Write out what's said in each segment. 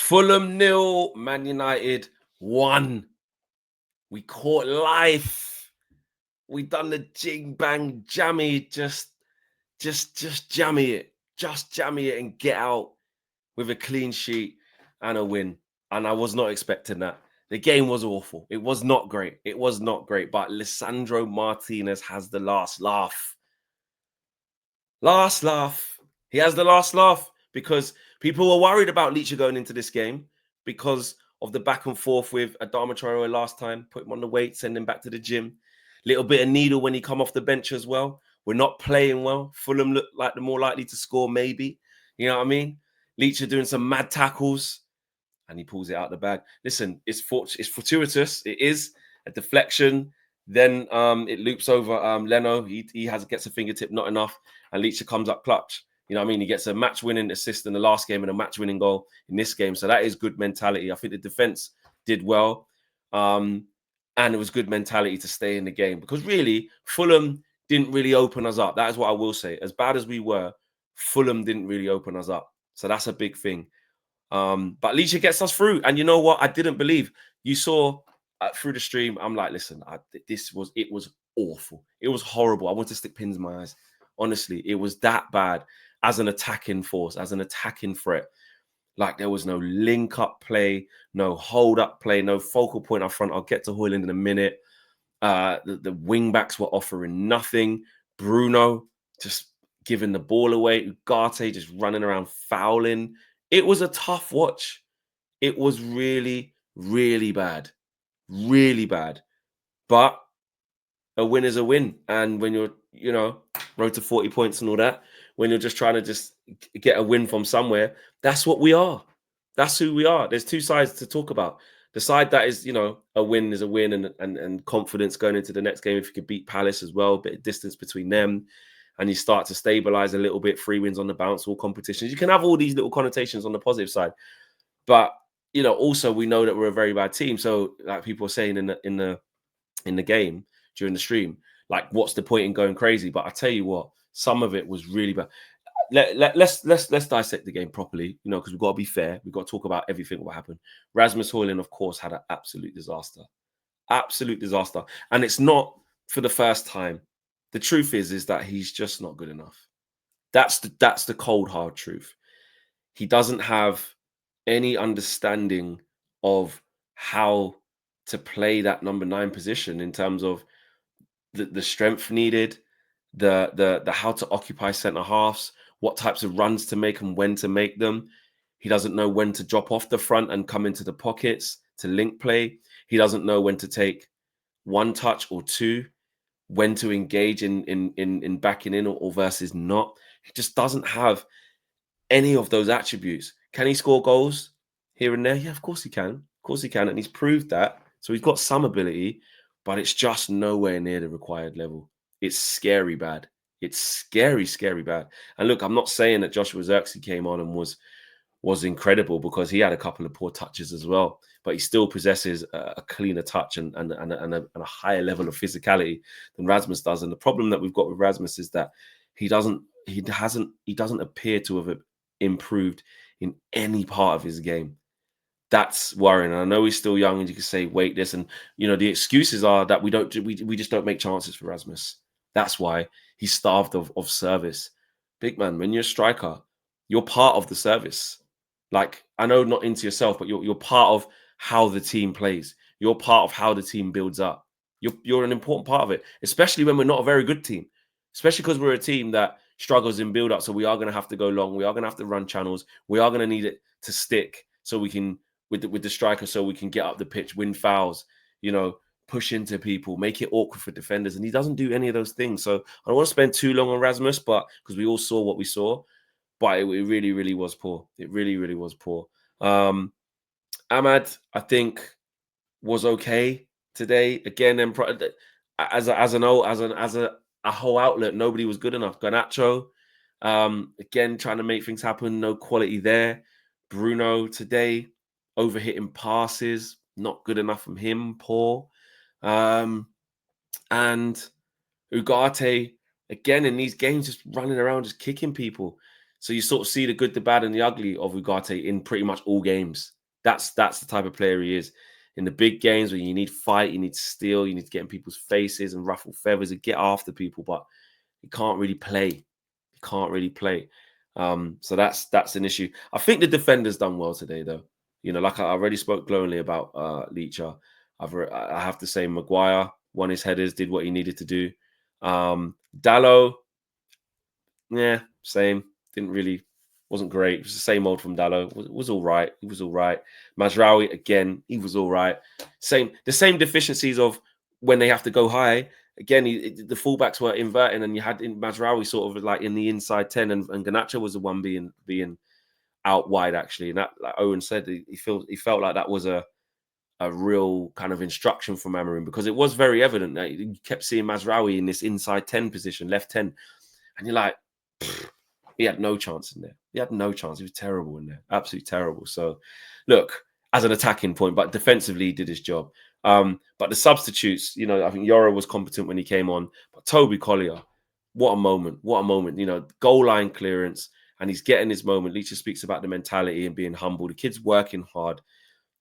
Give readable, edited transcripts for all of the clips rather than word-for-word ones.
Fulham 0, Man United 1. We caught life. We done the jing bang jammy, just jammy it. Just jammy it and get out with a clean sheet and a win. And I was not expecting that. The game was awful. It was not great. It was not great. But Lisandro Martinez has the last laugh. Last laugh. He has the last laugh because people were worried about Leach going into this game because of the back and forth with Adama Traore last time. Put him on the weight, send him back to the gym. Little bit of needle when he come off the bench as well. We're not playing well. Fulham look like the more likely to score, maybe. You know what I mean? Leach are doing some mad tackles and he pulls it out the bag. Listen, it's fortuitous. It is a deflection. Then it loops over Leno. He gets a fingertip, not enough. And Leach comes up clutch. You know what I mean? He gets a match-winning assist in the last game and a match-winning goal in this game. So that is good mentality. I think the defense did well. And it was good mentality to stay in the game. Because really, Fulham didn't really open us up. That is what I will say. As bad as we were, Fulham didn't really open us up. So that's a big thing. But Leach gets us through. And you know what? I didn't believe. You saw through the stream, I'm like, listen, it was awful. It was horrible. I want to stick pins in my eyes. Honestly, it was that bad as an attacking force, as an attacking threat. Like there was no link-up play, no hold-up play, no focal point up front. I'll get to Hojlund in a minute. The wing-backs were offering nothing. Bruno just giving the ball away. Ugarte just running around fouling. It was a tough watch. It was really, really bad. Really bad. But a win is a win. And when you're, road to 40 points and all that, when you're just trying to just get a win from somewhere, that's what we are. That's who we are. There's two sides to talk about. The side that is, a win is a win and confidence going into the next game. If you could beat Palace as well, a bit of distance between them and you start to stabilize a little bit, 3 wins on the bounce, all competitions. You can have all these little connotations on the positive side. But, also we know that we're a very bad team. So like people are saying in the game during the stream, like what's the point in going crazy? But I tell you what, some of it was really bad. Let's dissect the game properly, because we've got to be fair. We've got to talk about everything what happened. Rasmus Hojlund, of course, had an absolute disaster. Absolute disaster. And it's not for the first time. The truth is that he's just not good enough. That's the cold, hard truth. He doesn't have any understanding of how to play that number 9 position in terms of the strength needed, the how to occupy centre halves, what types of runs to make and when to make them. He doesn't know when to drop off the front and come into the pockets to link play. He doesn't know when to take 1 touch or 2, when to engage in backing in or versus not. He just doesn't have any of those attributes. Can he score goals here and there? Yeah, of course he can. Of course he can. And he's proved that. So he's got some ability, but it's just nowhere near the required level. It's scary bad. It's scary, scary bad. And look, I'm not saying that Joshua Zirkzee came on and was incredible, because he had a couple of poor touches as well. But he still possesses a cleaner touch and a higher level of physicality than Rasmus does. And the problem that we've got with Rasmus is that he doesn't appear to have improved in any part of his game. That's worrying. And I know he's still young, and you can say, wait, this, and the excuses are that we just don't make chances for Rasmus. That's why he's starved of service. Big man, when you're a striker, you're part of the service. Like, I know not into yourself, but you're part of how the team plays. You're part of how the team builds up. You're an important part of it, especially when we're not a very good team, especially because we're a team that struggles in build up. So we are going to have to go long. We are going to have to run channels. We are going to need it to stick so we can, with the striker, so we can get up the pitch, win fouls, push into people, make it awkward for defenders. And he doesn't do any of those things. So I don't want to spend too long on Rasmus, but because we all saw what we saw. But it really, really was poor. It really, really was poor. Ahmad, I think, was okay today. Again, as a whole outlet, nobody was good enough. Garnacho, again, trying to make things happen. No quality there. Bruno today, overhitting passes, not good enough from him. Poor. And Ugarte, again, in these games, just running around, just kicking people. So you sort of see the good, the bad, and the ugly of Ugarte in pretty much all games. That's the type of player he is. In the big games where you need fight, you need steal, you need to get in people's faces and ruffle feathers and get after people, but he can't really play. He can't really play. So that's an issue. I think the defender's done well today, though. You know, like I already spoke glowingly about Leacher. I have to say, Maguire won his headers, did what he needed to do. Dallo, yeah, same. Didn't really, wasn't great. It was the same old from Dallo. Was all right. He was all right. Mazraoui, again, he was all right. The same deficiencies of when they have to go high. Again, the fullbacks were inverting, and you had Mazraoui sort of like in the inside 10, and Garnacho was the one being out wide, actually. And that, like Owen said, he felt like that was a real kind of instruction from Amorim, because it was very evident that you kept seeing Mazraoui in this inside 10 position, left 10. And you're like, he had no chance in there. He had no chance. He was terrible in there. Absolutely terrible. So, look, as an attacking point, but defensively, he did his job. But the substitutes, you know, I think Yoro was competent when he came on. But Toby Collier, what a moment. What a moment. You know, goal line clearance, and he's getting his moment. Leacher speaks about the mentality and being humble. The kid's working hard.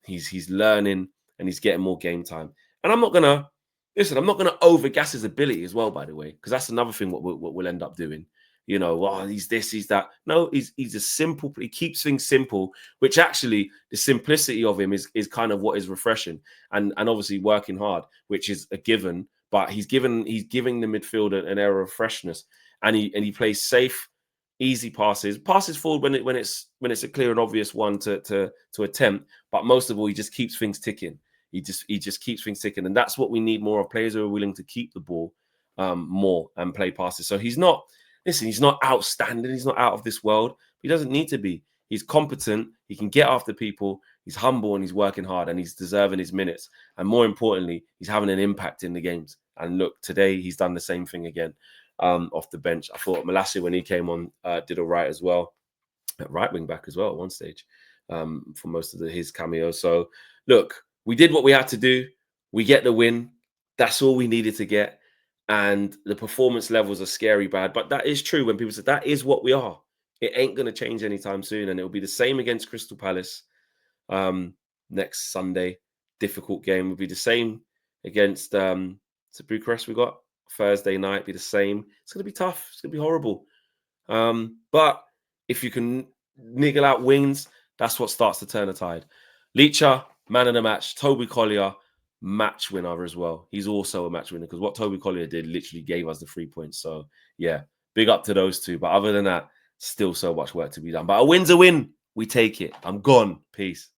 He's learning, and he's getting more game time. And I'm not going to overgas his ability as well, by the way, because that's another thing what we'll end up doing. You know, oh, he's this, he's that. No, he's a simple. He keeps things simple, which actually the simplicity of him is kind of what is refreshing, and obviously working hard, which is a given. But he's giving the midfield an air of freshness, and he plays safe, easy passes forward when it's a clear and obvious one to attempt. But most of all, he just keeps things ticking. He just keeps things ticking, and that's what we need more of. Players who are willing to keep the ball more and play passes. So he's not. Listen, he's not outstanding. He's not out of this world. He doesn't need to be. He's competent. He can get after people. He's humble, and he's working hard, and he's deserving his minutes. And more importantly, he's having an impact in the games. And look, today he's done the same thing again off the bench. I thought Malacia, when he came on, did all right as well. At right wing back as well at one stage for most of his cameos. So look, we did what we had to do. We get the win. That's all we needed to get. And the performance levels are scary bad, but that is true. When people say that is what we are, it ain't going to change anytime soon, and it'll be the same against Crystal Palace next Sunday. Difficult game will be the same against Bucharest. We got Thursday night. Be the same. It's going to be tough. It's going to be horrible. But if you can niggle out wins, that's what starts to turn the tide. Leacher, man of the match. Toby Collier, match winner as well. He's also a match winner, because what Toby Collier did literally gave us the 3 points. So yeah, big up to those two. But other than that, still so much work to be done. But a win's a win. We take it. I'm gone. Peace.